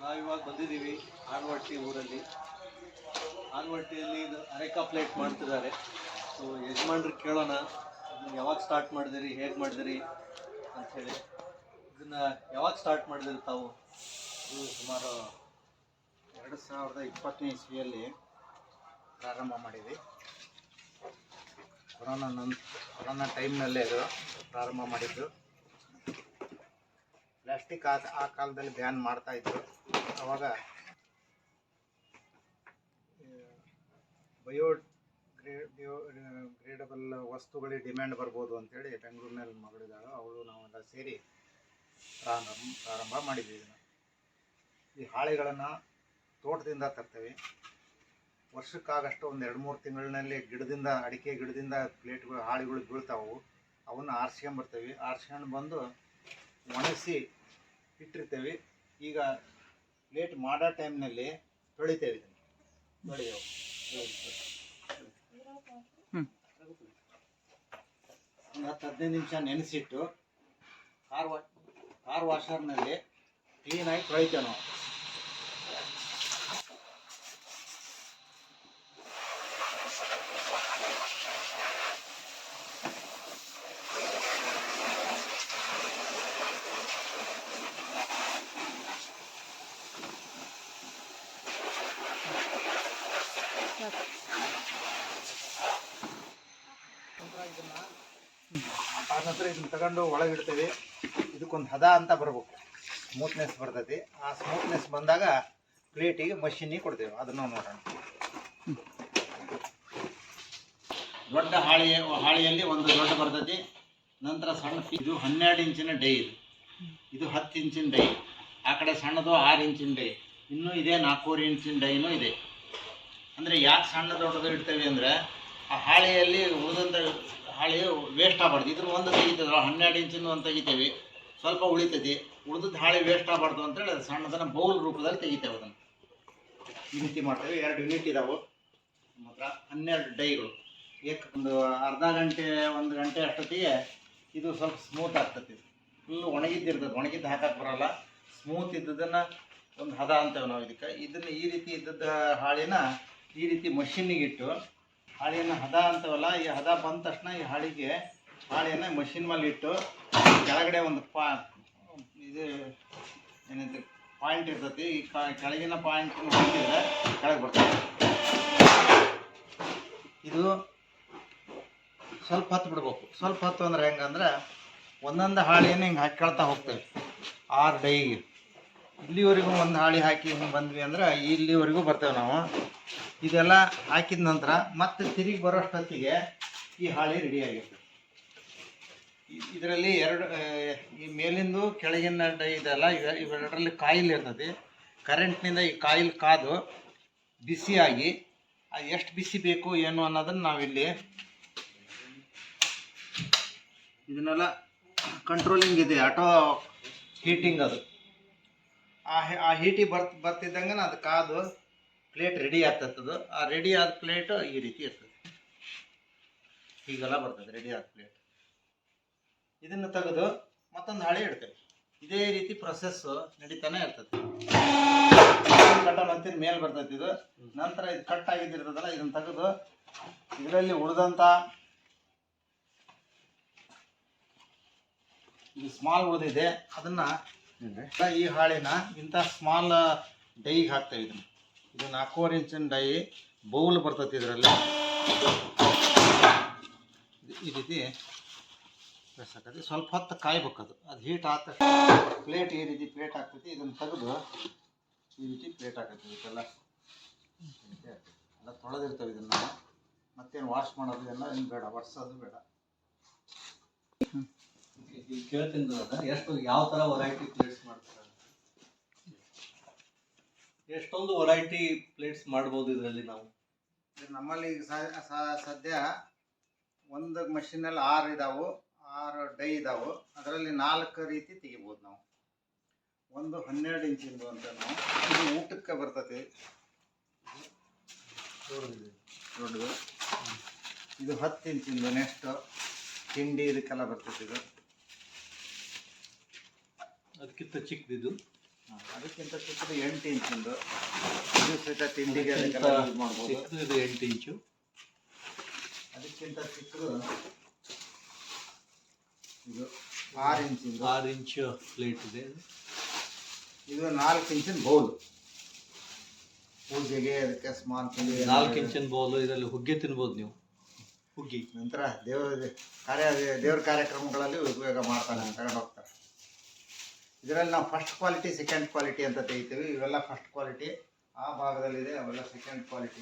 ನಾವಿವಾಗ ಬಂದಿದ್ದೀವಿ ಆನವಟ್ಟಿ ಊರಲ್ಲಿ. ಆನವಟ್ಟಿಯಲ್ಲಿ ಇದು ಅರೆಕಾ ಪ್ಲೇಟ್ ಮಾಡ್ತಿದ್ದಾರೆ. ಸೊ ಯಜಮಾನ್ರಿಗೆ ಕೇಳೋಣ, ಇದನ್ನು ಯಾವಾಗ ಸ್ಟಾರ್ಟ್ ಮಾಡಿದಿರಿ, ಹೇಗೆ ಮಾಡಿದಿರಿ ಅಂಥೇಳಿ. ಇದನ್ನು ಯಾವಾಗ ಸ್ಟಾರ್ಟ್ ಮಾಡಿದಿರಿ ತಾವು? ಇದು ಸುಮಾರು 2020ನೇ ಇಸ್ವಿಯಲ್ಲಿ ಪ್ರಾರಂಭ ಮಾಡಿದ್ವಿ. ಕೊರೋನಾ ಟೈಮ್ನಲ್ಲೇ ಅದು ಪ್ರಾರಂಭ ಮಾಡಿದ್ದು. ಪ್ಲಾಸ್ಟಿಕ್ ಆ ಕಾಲದಲ್ಲಿ ಬ್ಯಾನ್ ಮಾಡ್ತಾಯಿದ್ರು. ಆವಾಗ ಬಯೋಗ್ರೇಡಬಲ್ ವಸ್ತುಗಳಿಗೆ ಡಿಮ್ಯಾಂಡ್ ಬರ್ಬೋದು ಅಂತೇಳಿ ಬೆಂಗಳೂರಿನಲ್ಲಿ ಮಗಳಿದ್ದಾಳು, ಅವಳು ನಾವೆಲ್ಲ ಸೇರಿ ಪ್ರಾರಂಭ ಮಾಡಿದ್ವಿ. ಇದನ್ನು ಈ ಹಾಳೆಗಳನ್ನು ತೋಟದಿಂದ ತರ್ತೇವೆ. ವರ್ಷಕ್ಕಾಗಷ್ಟು ಒಂದು 2-3 ತಿಂಗಳಿನಲ್ಲಿ ಅಡಿಕೆ ಗಿಡದಿಂದ ಪ್ಲೇಟ್ಗಳು ಹಾಳೆಗಳು ಬೀಳ್ತಾವು. ಅವನ್ನು ಆರಿಸ್ಕೊಂಬರ್ತೇವೆ. ಆರಿಸ್ಕೊಂಡು ಬಂದು ಒಣಗಿಸಿ ಇಟ್ಟಿರ್ತೇವೆ. ಈಗ ಪ್ಲೇಟ್ ಮಾಡೋ ಟೈಮ್ನಲ್ಲಿ ತೊಳಿತೇವೆ. ಇದನ್ನು ಒಂದು 10-15 ನಿಮಿಷ ನೆನೆಸಿಟ್ಟು ಕಾರ್ ವಾಷರ್ನಲ್ಲಿ ಕ್ಲೀನಾಗಿ ತೊಳಿತೇವೆ ನಾವು. ಆನಂತರ ಇದನ್ನ ತಗೊಂಡು ಒಳಗಿಡ್ತೇವೆ. ಇದಕ್ಕೊಂದು ಹದ ಅಂತ ಬರ್ಬೇಕು, ಸ್ಮೂತ್ನೆಸ್ ಬರ್ತೈತಿ. ಆ ಸ್ಮೂತ್ನೆಸ್ ಬಂದಾಗ ಪ್ಲೇಟಿಗೆ ಮಷೀನಿಗೆ ಕೊಡ್ತೇವೆ. ಅದನ್ನು ನೋಡೋಣ. ದೊಡ್ಡ ಹಾಳೆಯಲ್ಲಿ ಒಂದು ದೊಡ್ಡ ಬರ್ತೈತಿ. ನಂತರ ಸಣ್ಣ ಇದು 12 ಇಂಚಿನ ಡೈ. ಇದು 10 ಇಂಚಿನ ಡೈ. ಆ ಕಡೆ ಸಣ್ಣದು 6 ಇಂಚಿನ ಡೈ. ಇನ್ನೂ ಇದೆ 4 ಇಂಚಿನ ಡೈನೂ ಇದೆ. ಅಂದರೆ ಯಾಕೆ ಸಣ್ಣ ದೊಡ್ಡದು ಇಡ್ತೇವೆ ಅಂದರೆ ಆ ಹಾಳೆಯಲ್ಲಿ ಉಳಿದಂಥ ಹಾಳೆ ವೇಸ್ಟ್ ಆಗಬಾರ್ದು. ಇದನ್ನು ಒಂದು ತೆಗಿತೇವೆ, 12 ಇಂಚಿನ ಒಂದು ತೆಗಿತೇವೆ, ಸ್ವಲ್ಪ ಉಳಿತೈತಿ. ಉಳಿದದ್ದು ಹಾಳೆ ವೇಸ್ಟ್ ಆಗಬಾರ್ದು ಅಂತೇಳಿ ಅದು ಸಣ್ಣದನ್ನು ಬೌಲ್ ರೂಪದಲ್ಲಿ ತೆಗಿತೇವೆ. ಅದನ್ನು ಈ ರೀತಿ ಮಾಡ್ತೇವೆ. 2 ಯೂನಿಟ್ ಇದಾವೆ ಮಾತ್ರ, 12 ಡೈಗಳು. ಒಂದು ಅರ್ಧ ಗಂಟೆ 1 ಗಂಟೆ ಅಷ್ಟೊತ್ತಿಗೆ ಇದು ಸ್ವಲ್ಪ ಸ್ಮೂತ್ ಆಗ್ತೈತಿ. ಫುಲ್ಲು ಒಣಗಿದ್ದಿರ್ತದೆ, ಒಣಗಿದ್ದು ಹಾಕಕ್ಕೆ ಬರೋಲ್ಲ. ಸ್ಮೂತ್ ಇದ್ದದನ್ನು ಒಂದು ಹದ ಅಂತೇವೆ ನಾವು ಇದಕ್ಕೆ. ಇದನ್ನು ಈ ರೀತಿ ಇದ್ದದ್ದು ಹಾಳೆನ ಈ ರೀತಿ ಮಷೀನಿಗೆ ಇಟ್ಟು ಹಾಳೆಯನ್ನು ಹದ ಅಂತವಲ್ಲ, ಈ ಹದ ಬಂದ ತಕ್ಷಣ ಈ ಹಾಳೆಯನ್ನು ಮಷಿನ್ ಮೇಲೆ ಇಟ್ಟು ಕೆಳಗಡೆ ಒಂದು ಇದು ಏನಂತ ಪಾಯಿಂಟ್ ಇರ್ತೈತಿ. ಈ ಕೆಳಗಿನ ಪಾಯಿಂಟ್ ಹೊಂದಿದ್ರೆ ಕೆಳಗೆ ಬರ್ತದೆ. ಇದು ಸ್ವಲ್ಪ ಹೊತ್ತು ಬಿಡ್ಬೇಕು. ಸ್ವಲ್ಪ ಹೊತ್ತು ಅಂದ್ರೆ ಹೆಂಗಂದ್ರೆ ಒಂದೊಂದು ಹಾಳೆಯನ್ನು ಹಿಂಗೆ ಹಾಕ್ಕೊಳ್ತಾ ಹೋಗ್ತೇವೆ. 6 ಡೈಗೆ ಇಲ್ಲಿವರೆಗೂ ಒಂದು ಹಾಳೆ ಹಾಕಿ ಹಿಂಗೆ ಬಂದ್ವಿ ಅಂದ್ರೆ ಇಲ್ಲಿವರೆಗೂ ಬರ್ತೇವೆ ನಾವು. ಇದೆಲ್ಲ ಹಾಕಿದ ನಂತರ ಮತ್ತೆ ತಿರುಗಿ ಬರೋಷ್ಟೊತ್ತಿಗೆ ಈ ಹಾಳೆ ರೆಡಿ ಆಗಿರ್ತದೆ. ಇದರಲ್ಲಿ ಈ ಮೇಲಿಂದು ಕೆಳಗಿನ ಡೈ ಇದೆಲ್ಲ ಇವೆರಡರಲ್ಲಿ ಕಾಯಿಲ್ ಇರ್ತದೆ. ಕರೆಂಟ್ನಿಂದ ಈ ಕಾಯಿಲ್ ಕಾದು ಬಿಸಿಯಾಗಿ ಎಷ್ಟು ಬಿಸಿ ಬೇಕು ಏನು ಅನ್ನೋದನ್ನು ನಾವಿಲ್ಲಿ ಇದನ್ನೆಲ್ಲ ಕಂಟ್ರೋಲಿಂಗ್ ಇದೆ, ಆಟೋ ಹೀಟಿಂಗ್. ಅದು ಆ ಹೀಟಿಗೆ ಬರ್ತಿದ್ದಂಗೆ ಅದು ಕಾದು ಪ್ಲೇಟ್ ರೆಡಿ ಆಗ್ತದೆ. ಆ ರೆಡಿ ಆದ ಪ್ಲೇಟು ಈ ರೀತಿ ಇರ್ತದೆ. ಹೀಗೆಲ್ಲ ಬರ್ತದೆ ರೆಡಿ ಆದ ಪ್ಲೇಟ್. ಇದನ್ನು ತೆಗೆದು ಮತ್ತೊಂದು ಹಾಳೆ ಇಡ್ತೇವೆ. ಇದೇ ರೀತಿ ಪ್ರೊಸೆಸ್ಸು ನಡೀತಾನೆ ಇರ್ತದೆ. ಕಟ್ಟನ್ ಅಂತಿನ ಮೇಲೆ ಬರ್ತೈತಿ ಇದು. ನಂತರ ಇದು ಕಟ್ ಆಗಿದ್ದಿರ್ತದಲ್ಲ, ಇದನ್ನು ತೆಗೆದು ಇದರಲ್ಲಿ ಉಳಿದಂಥ ಇದು ಸ್ಮಾಲ್ ಉಳಿದಿದೆ ಅದನ್ನು ಈ ಹಾಳೆನ ಇಂಥ ಸ್ಮಾಲ್ ಡೈಗೆ ಹಾಕ್ತೇವೆ. ಇದು 4 ಇಂಚಿನ ಡೈ ಬೌಲ್ ಬರ್ತೈತಿ. ಇದರಲ್ಲಿ ಈ ರೀತಿ ಪ್ರೆಸ್ ಹಾಕತಿ. ಸ್ವಲ್ಪ ಹೊತ್ತು ಕಾಯ್ಬೇಕದು. ಅದು ಹೀಟ್ ಆದ ಪ್ಲೇಟ್ ಈ ರೀತಿ ಪ್ಲೇಟ್ ಆಗ್ತೈತಿ. ಇದನ್ನು ತೆಗೆದು ಈ ರೀತಿ ಪ್ಲೇಟ್ ಹಾಕೈತಿ. ಇದಕ್ಕೆಲ್ಲ ಎಲ್ಲ ತೊಳೆದಿರ್ತೇವೆ. ಇದನ್ನು ಮತ್ತೇನು ವಾಶ್ ಮಾಡೋದು ಎಲ್ಲ ಏನು ಬೇಡ, ಒರೆಸೋದು ಬೇಡ. ಕೇಳ್ತೀನಿ, ಎಷ್ಟು ಯಾವ ಥರ ವೆರೈಟಿ ಪ್ಲೇಟ್ಸ್ ಮಾಡ್ತಾರೆ? ಎಷ್ಟೊಂದು ವೆರೈಟಿ ಪ್ಲೇಟ್ಸ್ ಮಾಡ್ಬೋದು ಇದರಲ್ಲಿ ನಾವು. ನಮ್ಮಲ್ಲಿ ಈಗ ಸದ್ಯ ಒಂದು ಮಷೀನಲ್ಲಿ 6 ಡೈ ಇದಾವೆ. ಅದರಲ್ಲಿ 4 ರೀತಿ ತೆಗಿಬೋದು ನಾವು. ಒಂದು 12 ಇಂಚಿಂದು ಅಂತ ನಾವು ಇದು ಊಟಕ್ಕೆ ಬರ್ತೈತಿ. ದೊಡ್ಡದು. ಇದು 10 ಇಂಚಿಂದು. ನೆಕ್ಸ್ಟ್ ತಿಂಡಿ ಇದಕ್ಕೆಲ್ಲ ಬರ್ತೈತಿ. ಇದು ಅದಕ್ಕಿಂತ ಚಿಕ್ಕದಿದು ಅದಕ್ಕಿಂತ ಚಿಕ್ಕದು 8 ಇಂಚಿಂದು, ಇದು ಸಹಿತ ತಿಂಡಿಗೆ ಅದಕ್ಕಿಂತ ಅದಕ್ಕೆಲ್ಲ ಯೂಸ್ ಮಾಡ್ಬೋದು. ಚಿಕ್ಕದು ಇದು 8 ಇಂಚು. ಅದಕ್ಕಿಂತ ಚಿಕ್ಕದು ಇದು 6 ಇಂಚಿಂದು, 6 ಇಂಚು ಪ್ಲೇಟ್ ಇದೆ. ಇದು 4 ಇಂಚಿನ ಬೌಲ್, ಪೂಜೆಗೆ ಅದಕ್ಕೆ ಸ್ಮಾಲ್ 4 ಇಂಚಿನ ಬೌಲು. ಇದರಲ್ಲಿ ಹುಗ್ಗಿ ತಿನ್ಬೋದು ನೀವು, ಹುಗ್ಗಿ. ನಂತರ ದೇವ್ರ ಕಾರ್ಯಕ್ರಮಗಳಲ್ಲಿ ಉಪಯೋಗ ಮಾಡ್ತಾರೆ, ತಗೊಂಡು ಹೋಗ್ತಾರೆ. ಇದರಲ್ಲಿ ನಾವು ಫಸ್ಟ್ ಕ್ವಾಲಿಟಿ ಸೆಕೆಂಡ್ ಕ್ವಾಲಿಟಿ ಅಂತ ತೆಗಿತೀವಿ. ಇವೆಲ್ಲ ಫಸ್ಟ್ ಕ್ವಾಲಿಟಿ, ಆ ಭಾಗದಲ್ಲಿದೆ, ಅವೆಲ್ಲ second quality.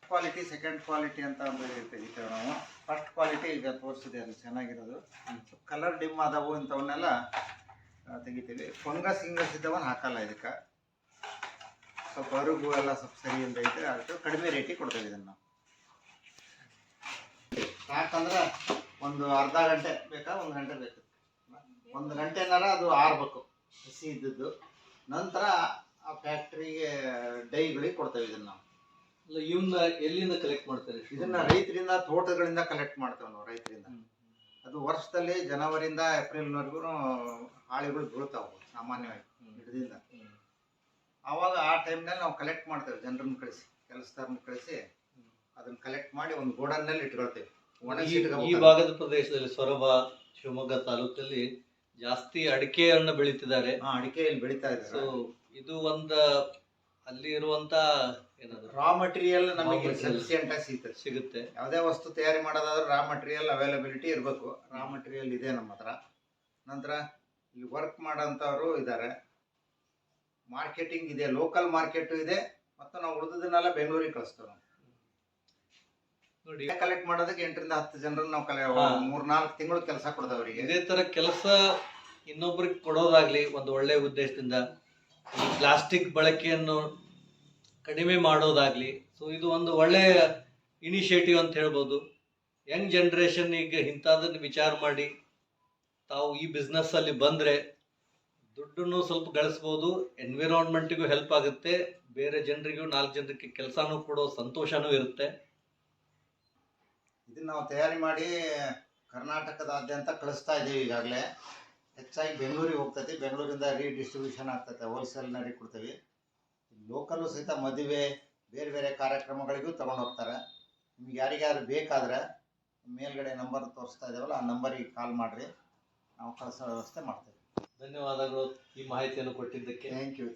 Quality second quality ಅಂತ ತೆಗಿತೇವೆ ನಾವು. ಫಸ್ಟ್ ಕ್ವಾಲಿಟಿ ಈಗ ತೋರಿಸಿದೆ, ಅಲ್ಲಿ ಚೆನ್ನಾಗಿರೋದು. ಕಲರ್ ಡಿಮ್ ಆದವು ಇಂಥವನ್ನೆಲ್ಲ ತೆಗಿತೀವಿ. ಫಂಗಸ್ ಇದ್ದವನ್ನ ಹಾಕಲ್ಲ ಇದಕ್ಕೆ. ಸ್ವಲ್ಪ ಅರುಗು ಎಲ್ಲ ಸ್ವಲ್ಪ ಸರಿ ಅಂತ ಐತೆ, ಅದಕ್ಕೆ ಕಡಿಮೆ ರೇಟಿಗೆ ಕೊಡ್ತೇವೆ ಇದನ್ನು ನಾವು. ಯಾಕಂದ್ರೆ ಒಂದು ಅರ್ಧ ಗಂಟೆ ಬೇಕಾ, 1 ಗಂಟೆ ಬೇಕು. 1 ಗಂಟೆನಾರ ಅದು ಆರ್ಬೇಕು ಹಸಿ ಇದ್ದದ್ದು. ನಂತರ ಆ ಫ್ಯಾಕ್ಟ್ರಿಗೆ ಡೈಗಳಿಗೆ ಕೊಡ್ತೇವೆ ಇದನ್ನು ನಾವು. ಇವನ್ನ ಎಲ್ಲಿಂದ ಕಲೆಕ್ಟ್ ಮಾಡ್ತಾರೆ? ಇದನ್ನ ರೈತರಿಂದ, ತೋಟಗಳಿಂದ ಕಲೆಕ್ಟ್ ಮಾಡ್ತೇವೆ ನಾವು, ರೈತರಿಂದ. ಅದು ವರ್ಷದಲ್ಲಿ ಜನವರಿಯಿಂದ ಏಪ್ರಿಲ್ವರೆಗೂ ಹಾಳಿಗಳು ಬೀಳ್ತಾವೆ ಸಾಮಾನ್ಯವಾಗಿ ಗಿಡದಿಂದ. ಆವಾಗ ಆ ಟೈಮ್ನಲ್ಲಿ ನಾವು ಕಲೆಕ್ಟ್ ಮಾಡ್ತೇವೆ, ಜನರನ್ನು ಕಳಿಸಿ, ಕೆಲಸದಾರನ್ನ ಕಳಿಸಿ ಅದನ್ನ ಕಲೆಕ್ಟ್ ಮಾಡಿ ಒಂದು ಗೋಡನ್ನಲ್ಲಿ ಇಟ್ಕೊಳ್ತೇವೆ. ಈ ಭಾಗದ ಪ್ರದೇಶದಲ್ಲಿ ಸೊರಬ, ಶಿವಮೊಗ್ಗ ತಾಲೂಕಲ್ಲಿ ಜಾಸ್ತಿ ಅಡಿಕೆಯನ್ನು ಬೆಳೀತಿದ್ದಾರೆ. ಅಡಿಕೆ ಇಲ್ಲಿ ಬೆಳೀತಾ ಇದೆ. ಸೊ ಇದು ಒಂದು ಅಲ್ಲಿ ಇರುವಂತ ಏನದು ರಾ ಮಟೀರಿಯಲ್ ನಮಗೆ ಸಫಿಸಿಯೆಂಟ್ ಆಗಿ ಸಿಗುತ್ತೆ. ಯಾವುದೇ ವಸ್ತು ತಯಾರಿ ಮಾಡೋದಾದ್ರೆ ರಾ ಮಟೀರಿಯಲ್ ಅವೈಲಬಿಲಿಟಿ ಇರಬೇಕು. ರಾ ಮಟೀರಿಯಲ್ ಇದೆ ನಮ್ಮ ಹತ್ರ. ನಂತರ ಇಲ್ಲಿ ವರ್ಕ್ ಮಾಡೋಂಥವ್ರು ಇದ್ದಾರೆ, ಮಾರ್ಕೆಟಿಂಗ್ ಇದೆ, ಲೋಕಲ್ ಮಾರ್ಕೆಟು ಇದೆ. ಮತ್ತು ನಾವು ಉಳಿದದನ್ನೆಲ್ಲ ಬೆಂಗಳೂರಿಗೆ ಕಳಿಸ್ತೇವೆ ನಾವು. ನೋಡಿ, ಕಲೆಕ್ಟ್ ಮಾಡೋದಕ್ಕೆ 8 ರಿಂದ 10 ಜನರನ್ನು ನಾವು 3-4 ತಿಂಗಳು ಕೆಲಸ ಕೊಡ್ತೇವೆ ಅವರಿಗೆ. ಇದೇ ತರ ಕೆಲಸ ಇನ್ನೊಬ್ರಿಗೆ ಕೊಡೋದಾಗ್ಲಿ ಒಂದು ಒಳ್ಳೆ ಉದ್ದೇಶದಿಂದ, ಈ ಪ್ಲಾಸ್ಟಿಕ್ ಬಳಕೆಯನ್ನು ಕಡಿಮೆ ಮಾಡೋದಾಗ್ಲಿ. ಸೊ ಇದು ಒಂದು ಒಳ್ಳೆಯ ಇನಿಷಿಯೇಟಿವ್ ಅಂತ ಹೇಳ್ಬೋದು. ಯಂಗ್ ಜನ್ರೇಷನ್ ಈಗ ಇಂಥದ್ದನ್ನು ವಿಚಾರ ಮಾಡಿ ತಾವು ಈ ಬಿಸ್ನೆಸ್ಸಲ್ಲಿ ಬಂದರೆ ದುಡ್ಡನ್ನು ಸ್ವಲ್ಪ ಗಳಿಸ್ಬೋದು, ಎನ್ವಿರಾನ್ಮೆಂಟಿಗೂ ಹೆಲ್ಪ್ ಆಗುತ್ತೆ, ಬೇರೆ ಜನರಿಗೂ 4 ಜನರಿಗೆ ಕೆಲಸನೂ ಕೊಡೋ ಸಂತೋಷನೂ ಇರುತ್ತೆ. ಇದನ್ನು ನಾವು ತಯಾರಿ ಮಾಡಿ ಕರ್ನಾಟಕದಾದ್ಯಂತ ಕಳಿಸ್ತಾ ಇದ್ದೀವಿ ಈಗಾಗಲೇ. ಹೆಚ್ಚಾಗಿ ಬೆಂಗಳೂರಿಗೆ ಹೋಗ್ತೈತಿ, ಬೆಂಗಳೂರಿಂದ ರೀಡಿಸ್ಟ್ರಿಬ್ಯೂಷನ್ ಆಗ್ತೈತೆ, ಹೋಲ್ಸೇಲ್ನರಿಗೆ ಕೊಡ್ತೀವಿ. ಲೋಕಲ್ಲು ಸಹಿತ ಮದುವೆ, ಬೇರೆ ಬೇರೆ ಕಾರ್ಯಕ್ರಮಗಳಿಗೂ ತಗೊಂಡು ಹೋಗ್ತಾರೆ. ನಿಮ್ಗೆ ಯಾರಿಗಾದ್ರು ಬೇಕಾದರೆ ಮೇಲ್ಗಡೆ ನಂಬರ್ ತೋರಿಸ್ತಾ ಇದ್ದೇವಲ್ಲ, ಆ ನಂಬರಿಗೆ ಕಾಲ್ ಮಾಡಿರಿ, ನಾವು ಕಳಿಸೋ ವ್ಯವಸ್ಥೆ ಮಾಡ್ತೇವೆ. ಧನ್ಯವಾದಗಳು ಈ ಮಾಹಿತಿಯನ್ನು ಕೊಟ್ಟಿದ್ದಕ್ಕೆ. Thank you.